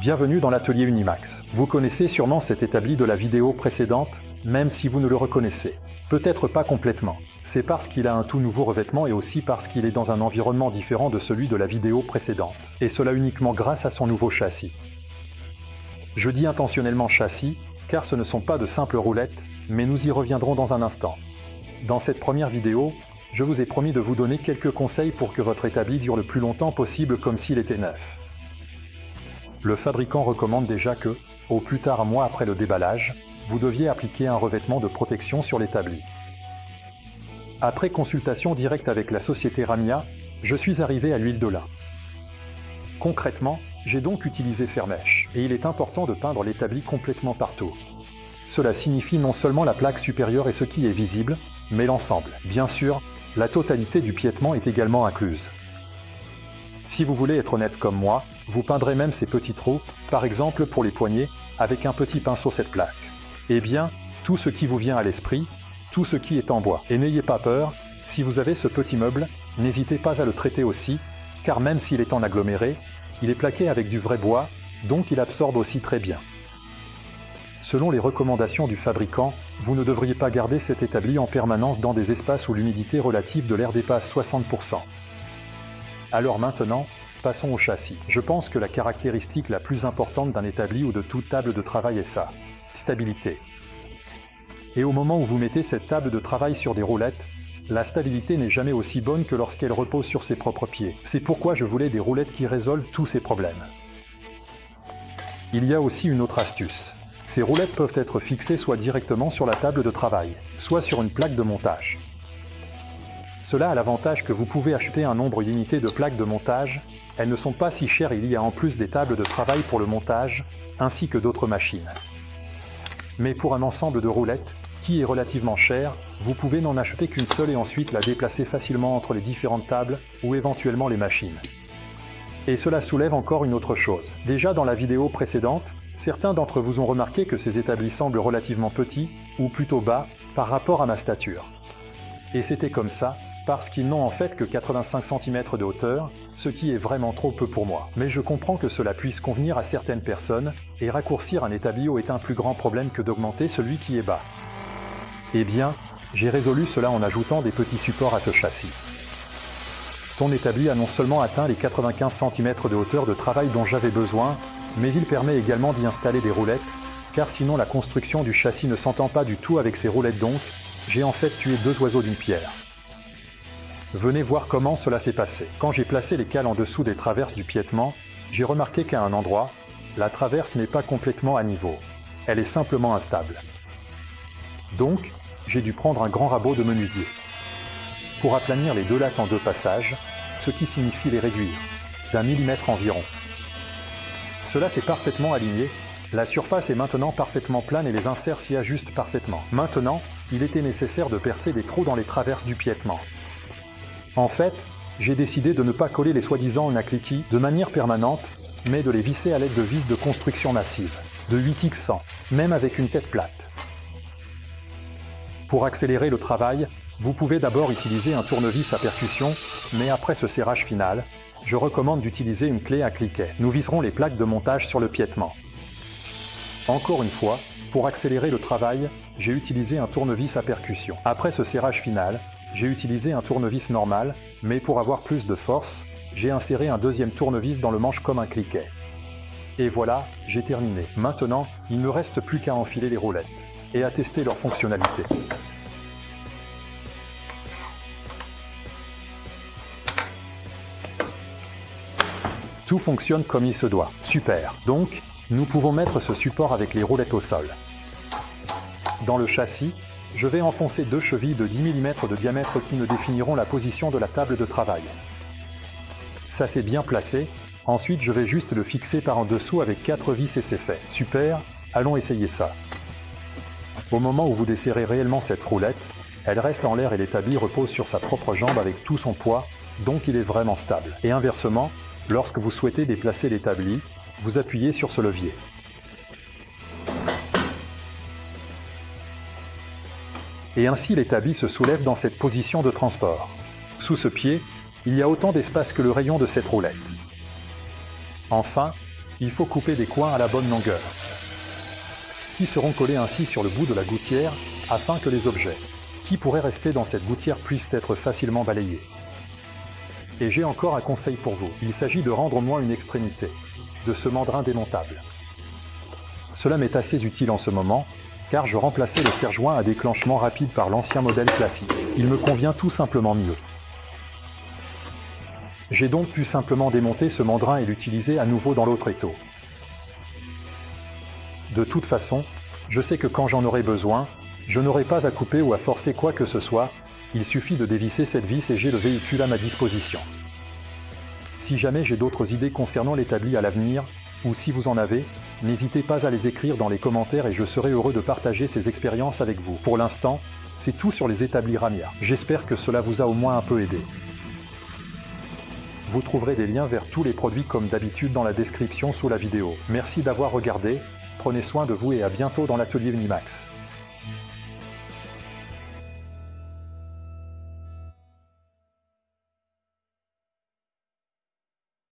Bienvenue dans l'atelier Unimax. Vous connaissez sûrement cet établi de la vidéo précédente, même si vous ne le reconnaissez. Peut-être pas complètement. C'est parce qu'il a un tout nouveau revêtement et aussi parce qu'il est dans un environnement différent de celui de la vidéo précédente. Et cela uniquement grâce à son nouveau châssis. Je dis intentionnellement châssis, car ce ne sont pas de simples roulettes, mais nous y reviendrons dans un instant. Dans cette première vidéo, je vous ai promis de vous donner quelques conseils pour que votre établi dure le plus longtemps possible comme s'il était neuf. Le fabricant recommande déjà que, au plus tard un mois après le déballage, vous deviez appliquer un revêtement de protection sur l'établi. Après consultation directe avec la société Ramia, je suis arrivé à l'huile de lin. Concrètement, j'ai donc utilisé Fermèche, et il est important de peindre l'établi complètement partout. Cela signifie non seulement la plaque supérieure et ce qui est visible, mais l'ensemble. Bien sûr, la totalité du piétement est également incluse. Si vous voulez être honnête comme moi, vous peindrez même ces petits trous, par exemple pour les poignets, avec un petit pinceau cette plaque. Eh bien, tout ce qui vous vient à l'esprit, tout ce qui est en bois. Et n'ayez pas peur, si vous avez ce petit meuble, n'hésitez pas à le traiter aussi, car même s'il est en aggloméré, il est plaqué avec du vrai bois, donc il absorbe aussi très bien. Selon les recommandations du fabricant, vous ne devriez pas garder cet établi en permanence dans des espaces où l'humidité relative de l'air dépasse 60%. Alors maintenant, passons au châssis. Je pense que la caractéristique la plus importante d'un établi ou de toute table de travail est sa stabilité. Et au moment où vous mettez cette table de travail sur des roulettes, la stabilité n'est jamais aussi bonne que lorsqu'elle repose sur ses propres pieds. C'est pourquoi je voulais des roulettes qui résolvent tous ces problèmes. Il y a aussi une autre astuce. Ces roulettes peuvent être fixées soit directement sur la table de travail, soit sur une plaque de montage. Cela a l'avantage que vous pouvez acheter un nombre limité de plaques de montage. Elles ne sont pas si chères, il y a en plus des tables de travail pour le montage, ainsi que d'autres machines. Mais pour un ensemble de roulettes, qui est relativement cher, vous pouvez n'en acheter qu'une seule et ensuite la déplacer facilement entre les différentes tables ou éventuellement les machines. Et cela soulève encore une autre chose. Déjà dans la vidéo précédente, certains d'entre vous ont remarqué que ces établis semblent relativement petits, ou plutôt bas, par rapport à ma stature. Et c'était comme ça, parce qu'ils n'ont en fait que 85 cm de hauteur, ce qui est vraiment trop peu pour moi. Mais je comprends que cela puisse convenir à certaines personnes, et raccourcir un établi haut est un plus grand problème que d'augmenter celui qui est bas. Eh bien, j'ai résolu cela en ajoutant des petits supports à ce châssis. Ton établi a non seulement atteint les 95 cm de hauteur de travail dont j'avais besoin, mais il permet également d'y installer des roulettes, car sinon la construction du châssis ne s'entend pas du tout avec ces roulettes donc, j'ai en fait tué deux oiseaux d'une pierre. Venez voir comment cela s'est passé. Quand j'ai placé les cales en dessous des traverses du piétement, j'ai remarqué qu'à un endroit, la traverse n'est pas complètement à niveau. Elle est simplement instable. Donc, j'ai dû prendre un grand rabot de menuisier pour aplanir les deux lattes en deux passages, ce qui signifie les réduire d'1 millimètre environ. Cela s'est parfaitement aligné, la surface est maintenant parfaitement plane et les inserts s'y ajustent parfaitement. Maintenant, il était nécessaire de percer des trous dans les traverses du piétement. En fait, j'ai décidé de ne pas coller les soi-disant unacliquis de manière permanente, mais de les visser à l'aide de vis de construction massive, de 8x100, même avec une tête plate. Pour accélérer le travail, vous pouvez d'abord utiliser un tournevis à percussion, mais après ce serrage final, je recommande d'utiliser une clé à cliquet. Nous visserons les plaques de montage sur le piétement. Encore une fois, pour accélérer le travail, j'ai utilisé un tournevis à percussion. Après ce serrage final, j'ai utilisé un tournevis normal, mais pour avoir plus de force, j'ai inséré un deuxième tournevis dans le manche comme un cliquet. Et voilà, j'ai terminé. Maintenant, il ne me reste plus qu'à enfiler les roulettes et à tester leur fonctionnalité. Tout fonctionne comme il se doit. Super. Donc, nous pouvons mettre ce support avec les roulettes au sol. Dans le châssis, je vais enfoncer deux chevilles de 10 mm de diamètre qui me définiront la position de la table de travail. Ça c'est bien placé. Ensuite, je vais juste le fixer par en dessous avec 4 vis et c'est fait. Super, allons essayer ça. Au moment où vous desserrez réellement cette roulette, elle reste en l'air et l'établi repose sur sa propre jambe avec tout son poids, donc il est vraiment stable. Et inversement, lorsque vous souhaitez déplacer l'établi, vous appuyez sur ce levier. Et ainsi l'établi se soulève dans cette position de transport. Sous ce pied, il y a autant d'espace que le rayon de cette roulette. Enfin, Il faut couper des coins à la bonne longueur, qui seront collés ainsi sur le bout de la gouttière, afin que les objets qui pourraient rester dans cette gouttière puissent être facilement balayés. Et j'ai encore un conseil pour vous. Il s'agit de rendre au moins une extrémité de ce mandrin démontable. Cela m'est assez utile en ce moment, car je remplaçais le serre-joint à déclenchement rapide par l'ancien modèle classique. Il me convient tout simplement mieux. J'ai donc pu simplement démonter ce mandrin et l'utiliser à nouveau dans l'autre étau. De toute façon, je sais que quand j'en aurai besoin, je n'aurai pas à couper ou à forcer quoi que ce soit, il suffit de dévisser cette vis et j'ai le véhicule à ma disposition. Si jamais j'ai d'autres idées concernant l'établi à l'avenir, ou si vous en avez, n'hésitez pas à les écrire dans les commentaires et je serai heureux de partager ces expériences avec vous. Pour l'instant, c'est tout sur les établis Ramia. J'espère que cela vous a au moins un peu aidé. Vous trouverez des liens vers tous les produits comme d'habitude dans la description sous la vidéo. Merci d'avoir regardé, prenez soin de vous et à bientôt dans l'atelier Unimax.